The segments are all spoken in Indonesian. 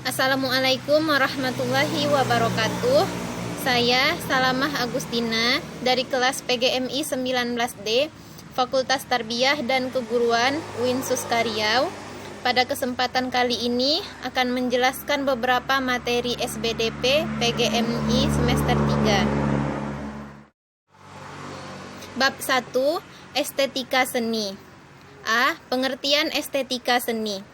Assalamualaikum warahmatullahi wabarakatuh. Saya Salamah Agustina dari kelas PGMI 19D Fakultas Tarbiyah dan Keguruan UIN Suska Riau. Pada kesempatan kali ini akan menjelaskan beberapa materi SBDP PGMI semester 3. Bab 1, Estetika Seni. A. Pengertian estetika seni.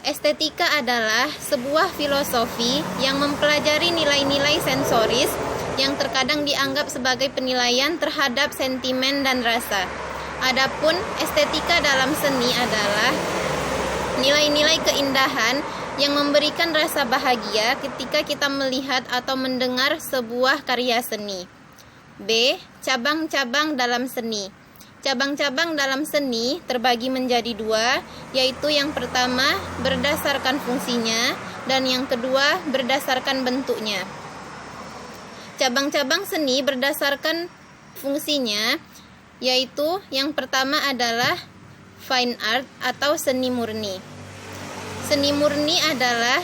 Estetika adalah sebuah filosofi yang mempelajari nilai-nilai sensoris yang terkadang dianggap sebagai penilaian terhadap sentimen dan rasa. Adapun estetika dalam seni adalah nilai-nilai keindahan yang memberikan rasa bahagia ketika kita melihat atau mendengar sebuah karya seni. B. Cabang-cabang dalam seni. Cabang-cabang dalam seni terbagi menjadi dua, yaitu yang pertama berdasarkan fungsinya dan yang kedua berdasarkan bentuknya. Cabang-cabang seni berdasarkan fungsinya, yaitu yang pertama adalah fine art atau seni murni. Seni murni adalah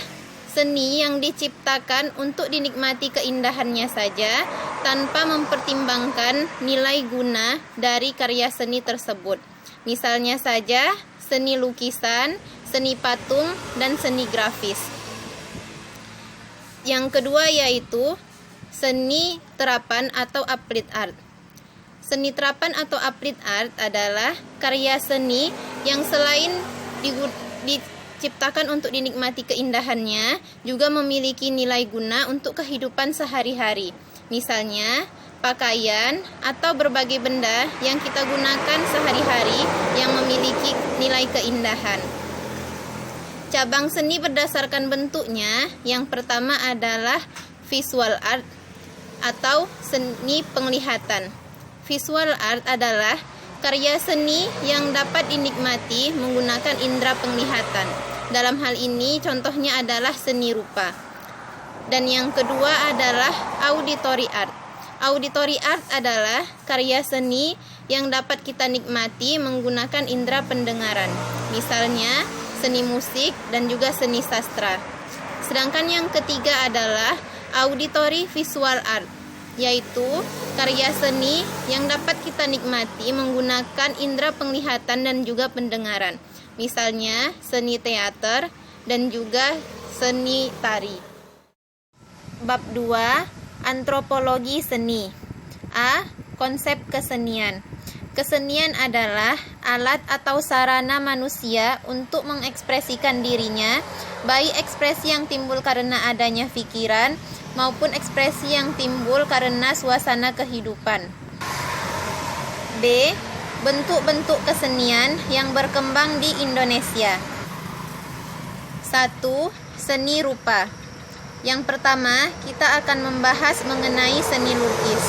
seni yang diciptakan untuk dinikmati keindahannya saja tanpa mempertimbangkan nilai guna dari karya seni tersebut. Misalnya saja seni lukisan, seni patung, dan seni grafis. Yang kedua yaitu seni terapan atau applied art. Seni terapan atau applied art adalah karya seni yang selain diciptakan untuk dinikmati keindahannya, juga memiliki nilai guna untuk kehidupan sehari-hari. Misalnya, pakaian atau berbagai benda yang kita gunakan sehari-hari yang memiliki nilai keindahan. Cabang seni berdasarkan bentuknya, yang pertama adalah visual art atau seni penglihatan. Visual art adalah karya seni yang dapat dinikmati menggunakan indera penglihatan. Dalam hal ini contohnya adalah seni rupa. Dan yang kedua adalah auditory art. Auditory art adalah karya seni yang dapat kita nikmati menggunakan indera pendengaran. Misalnya seni musik dan juga seni sastra. Sedangkan yang ketiga adalah auditory visual art, yaitu karya seni yang dapat kita nikmati menggunakan indera penglihatan dan juga pendengaran. Misalnya seni teater dan juga seni tari. Bab 2, Antropologi Seni. A. Konsep kesenian. Kesenian adalah alat atau sarana manusia untuk mengekspresikan dirinya, baik ekspresi yang timbul karena adanya pikiran maupun ekspresi yang timbul karena suasana kehidupan. B. Bentuk-bentuk kesenian yang berkembang di Indonesia. 1. Seni rupa. Yang pertama, kita akan membahas mengenai seni lukis.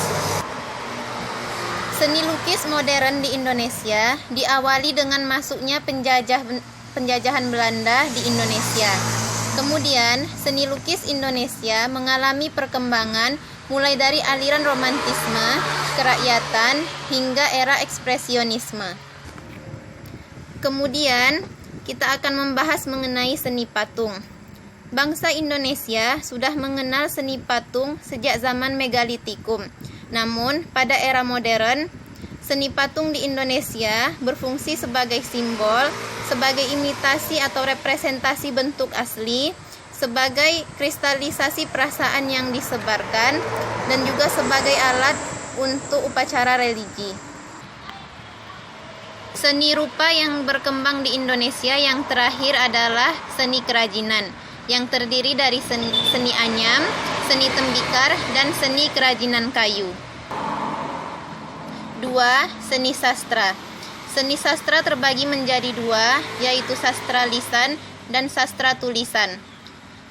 Seni lukis modern di Indonesia diawali dengan masuknya penjajahan Belanda di Indonesia. Kemudian, seni lukis Indonesia mengalami perkembangan mulai dari aliran romantisme, kerakyatan, hingga era ekspresionisme. Kemudian, kita akan membahas mengenai seni patung. Bangsa Indonesia sudah mengenal seni patung sejak zaman megalitikum. Namun, pada era modern, seni patung di Indonesia berfungsi sebagai simbol, sebagai imitasi atau representasi bentuk asli, sebagai kristalisasi perasaan yang disebarkan, dan juga sebagai alat untuk upacara religi. Seni rupa yang berkembang di Indonesia yang terakhir adalah seni kerajinan, yang terdiri dari seni anyam, seni tembikar, dan seni kerajinan kayu. 2. Seni sastra. Seni sastra terbagi menjadi dua, yaitu sastra lisan dan sastra tulisan.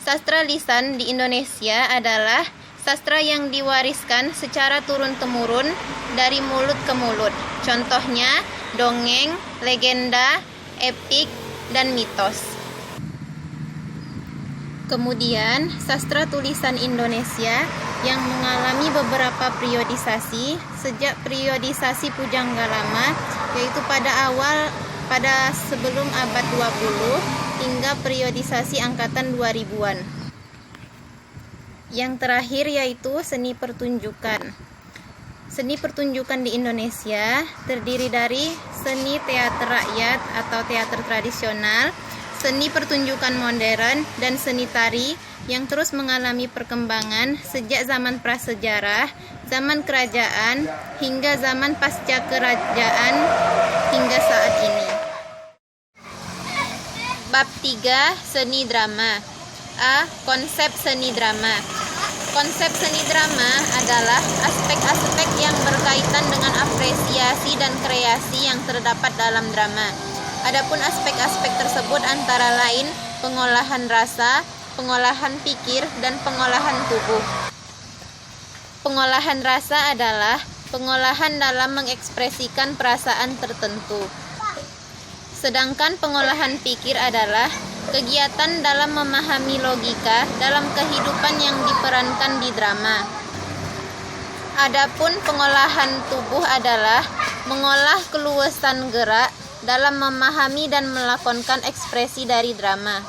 Sastra lisan di Indonesia adalah sastra yang diwariskan secara turun-temurun dari mulut ke mulut. Contohnya dongeng, legenda, epik, dan mitos. Kemudian, sastra tulisan Indonesia yang mengalami beberapa periodisasi sejak periodisasi Pujangga Lama, yaitu pada sebelum abad 20 hingga periodisasi angkatan 2000-an. Yang terakhir yaitu seni pertunjukan. Seni pertunjukan di Indonesia terdiri dari seni teater rakyat atau teater tradisional, seni pertunjukan modern, dan seni tari yang terus mengalami perkembangan sejak zaman prasejarah, zaman kerajaan, hingga zaman pasca kerajaan hingga saat ini. Bab 3. Seni drama. A. Konsep seni drama. Konsep seni drama adalah aspek-aspek yang berkaitan dengan apresiasi dan kreasi yang terdapat dalam drama. Adapun aspek-aspek tersebut antara lain pengolahan rasa, pengolahan pikir, dan pengolahan tubuh. Pengolahan rasa adalah pengolahan dalam mengekspresikan perasaan tertentu. Sedangkan pengolahan pikir adalah kegiatan dalam memahami logika dalam kehidupan yang diperankan di drama. Adapun pengolahan tubuh adalah mengolah keluasan gerak dalam memahami dan melakonkan ekspresi dari drama.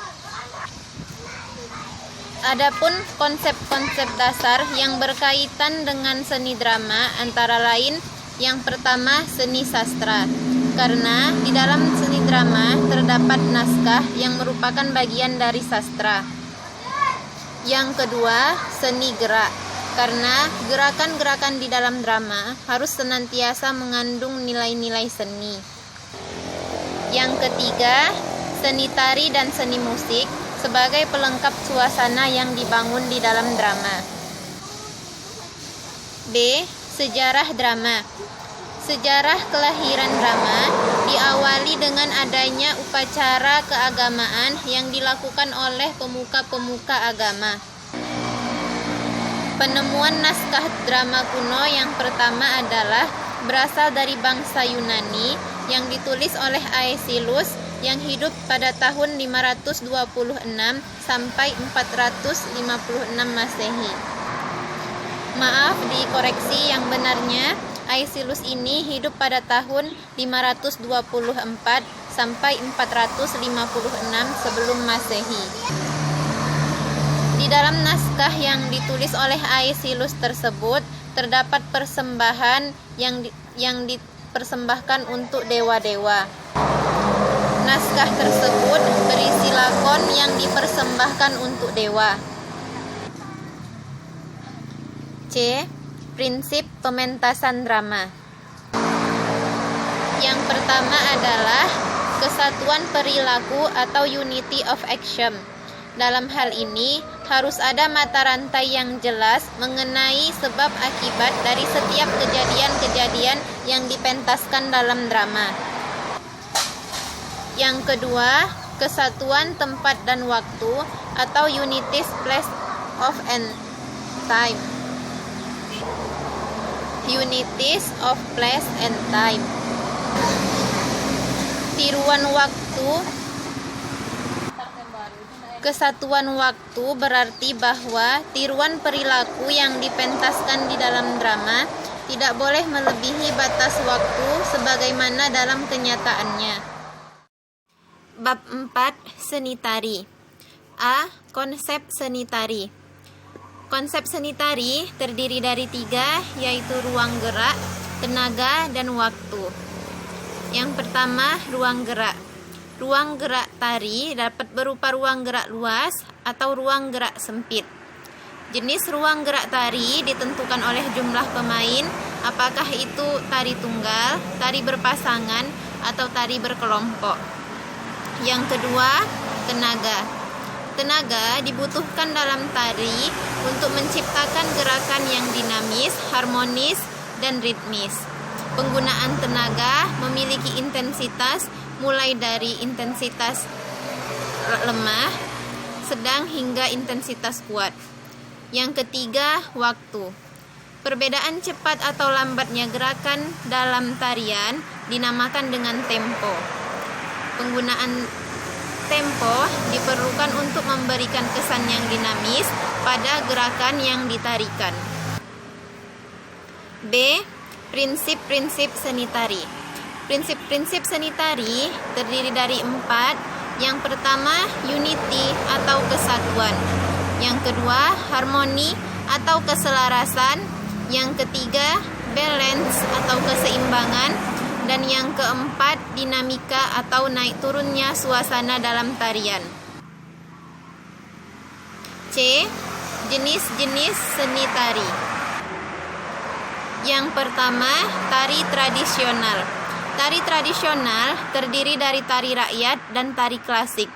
Adapun konsep-konsep dasar yang berkaitan dengan seni drama antara lain yang pertama seni sastra. Karena di dalam seni drama terdapat naskah yang merupakan bagian dari sastra. Yang kedua, seni gerak. Karena gerakan-gerakan di dalam drama harus senantiasa mengandung nilai-nilai seni. Yang ketiga, seni tari dan seni musik sebagai pelengkap suasana yang dibangun di dalam drama. B. Sejarah drama. Sejarah kelahiran drama diawali dengan adanya upacara keagamaan yang dilakukan oleh pemuka-pemuka agama. Penemuan naskah drama kuno yang pertama adalah berasal dari bangsa Yunani yang ditulis oleh Aeschylus yang hidup pada tahun 526 sampai 456 Masehi. Maaf, dikoreksi, yang benarnya Aeschylus ini hidup pada tahun 524 sampai 456 sebelum Masehi. Di dalam naskah yang ditulis oleh Aeschylus tersebut terdapat persembahan yang dipersembahkan untuk dewa-dewa. Naskah tersebut berisi lakon yang dipersembahkan untuk dewa. C. Prinsip pementasan drama. Yang pertama adalah kesatuan perilaku atau unity of action. Dalam hal ini harus ada mata rantai yang jelas mengenai sebab akibat dari setiap kejadian-kejadian yang dipentaskan dalam drama. Yang kedua, kesatuan tempat dan waktu atau unities place of and time. Unities of place and time. Tiruan waktu. Kesatuan waktu berarti bahwa tiruan perilaku yang dipentaskan di dalam drama tidak boleh melebihi batas waktu sebagaimana dalam kenyataannya. Bab 4. Seni tari. A. Konsep seni tari. Konsep seni tari terdiri dari 3, yaitu ruang gerak, tenaga, dan waktu. Yang pertama, ruang gerak. Ruang gerak tari dapat berupa ruang gerak luas atau ruang gerak sempit. Jenis ruang gerak tari ditentukan oleh jumlah pemain, apakah itu tari tunggal, tari berpasangan, atau tari berkelompok. Yang kedua, tenaga. Tenaga dibutuhkan dalam tari untuk menciptakan gerakan yang dinamis, harmonis, dan ritmis. Penggunaan tenaga memiliki intensitas mulai dari intensitas lemah, sedang, hingga intensitas kuat. Yang ketiga, waktu. Perbedaan cepat atau lambatnya gerakan dalam tarian dinamakan dengan tempo. Penggunaan tempo diperlukan untuk memberikan kesan yang dinamis pada gerakan yang ditarikan. B. Prinsip-prinsip seni tari. Prinsip-prinsip seni tari terdiri dari 4, Yang pertama, unity atau kesatuan. Yang kedua, harmoni atau keselarasan. Yang ketiga, balance atau keseimbangan. Dan yang keempat, dinamika atau naik turunnya suasana dalam tarian. C. Jenis-jenis seni tari. Yang pertama, tari tradisional. Tari tradisional terdiri dari tari rakyat dan tari klasik.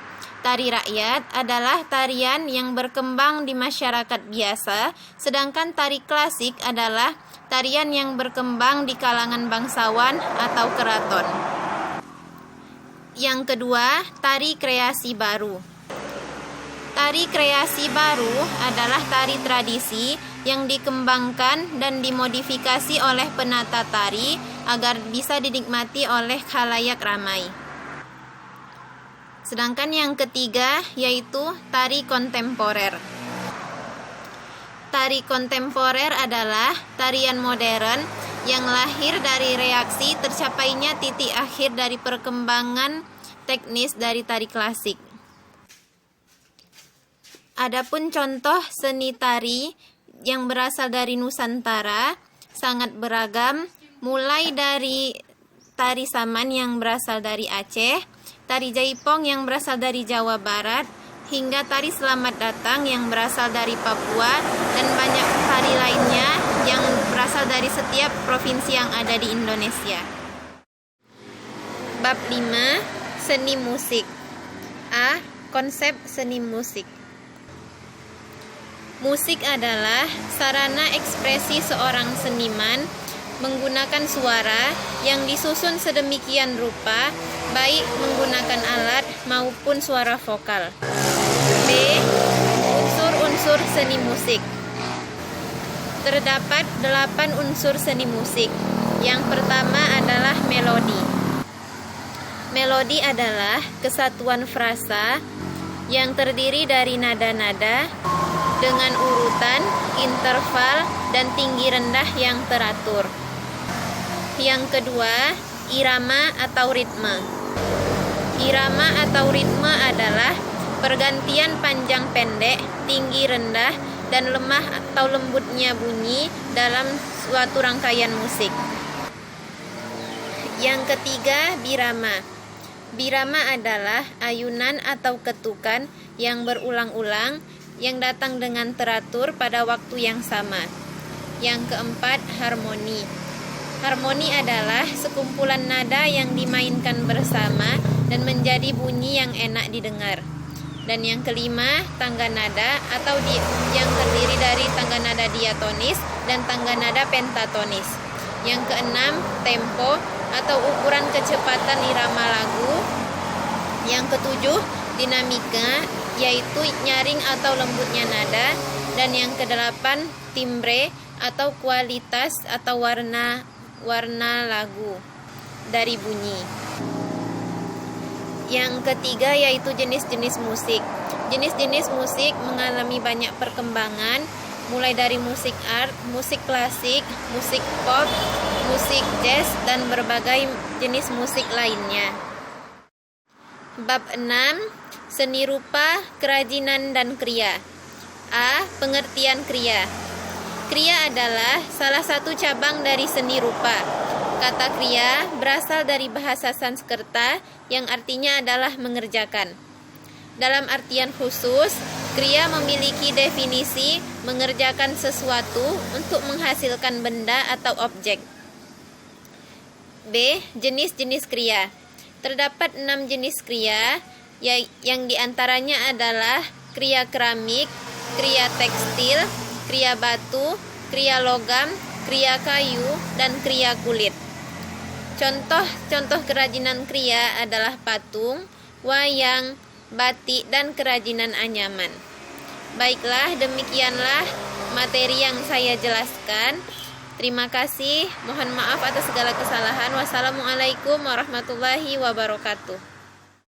Tari rakyat adalah tarian yang berkembang di masyarakat biasa, sedangkan tari klasik adalah tarian yang berkembang di kalangan bangsawan atau keraton. Yang kedua, tari kreasi baru. Tari kreasi baru adalah tari tradisi yang dikembangkan dan dimodifikasi oleh penata tari agar bisa dinikmati oleh khalayak ramai. Sedangkan yang ketiga yaitu tari kontemporer. Tari kontemporer adalah tarian modern yang lahir dari reaksi tercapainya titik akhir dari perkembangan teknis dari tari klasik. Adapun contoh seni tari yang berasal dari Nusantara sangat beragam, mulai dari tari saman yang berasal dari Aceh, tari jaipong yang berasal dari Jawa Barat, hingga tari selamat datang yang berasal dari Papua, dan banyak tari lainnya yang berasal dari setiap provinsi yang ada di Indonesia. Bab 5. Seni musik. A. Konsep seni musik. Musik adalah sarana ekspresi seorang seniman menggunakan suara yang disusun sedemikian rupa, baik menggunakan alat maupun suara vokal. B. Unsur-unsur seni musik. Terdapat 8 unsur seni musik. Yang pertama adalah melodi. Melodi adalah kesatuan frasa yang terdiri dari nada-nada dengan urutan, interval, dan tinggi rendah yang teratur. Yang kedua, irama atau ritme. Irama atau ritme adalah pergantian panjang pendek, tinggi rendah, dan lemah atau lembutnya bunyi dalam suatu rangkaian musik. Yang ketiga, birama. Birama adalah ayunan atau ketukan yang berulang-ulang yang datang dengan teratur pada waktu yang sama. Yang keempat, harmoni. Harmoni adalah sekumpulan nada yang dimainkan bersama dan menjadi bunyi yang enak didengar. Dan yang kelima, tangga nada atau yang terdiri dari tangga nada diatonis dan tangga nada pentatonis. Yang keenam, tempo atau ukuran kecepatan irama lagu. Yang ketujuh, dinamika, yaitu nyaring atau lembutnya nada. Dan yang kedelapan, timbre atau kualitas atau warna lagu dari bunyi. Yang ketiga yaitu jenis-jenis musik. Jenis-jenis musik mengalami banyak perkembangan, mulai dari musik art, musik klasik, musik pop, musik jazz, dan berbagai jenis musik lainnya. Bab 6. Seni rupa, kerajinan, dan kriya. A. Pengertian kriya. Kriya adalah salah satu cabang dari seni rupa. Kata kriya berasal dari bahasa Sanskerta yang artinya adalah mengerjakan. Dalam artian khusus, kriya memiliki definisi mengerjakan sesuatu untuk menghasilkan benda atau objek. B. Jenis-jenis kriya. Terdapat 6 jenis kriya, yang diantaranya adalah kriya keramik, kriya tekstil, kriya batu, kriya logam, kriya kayu, dan kriya kulit. Contoh kerajinan kriya adalah patung, wayang, batik, dan kerajinan anyaman. Baiklah, demikianlah materi yang saya jelaskan. Terima kasih, mohon maaf atas segala kesalahan. Wassalamualaikum warahmatullahi wabarakatuh.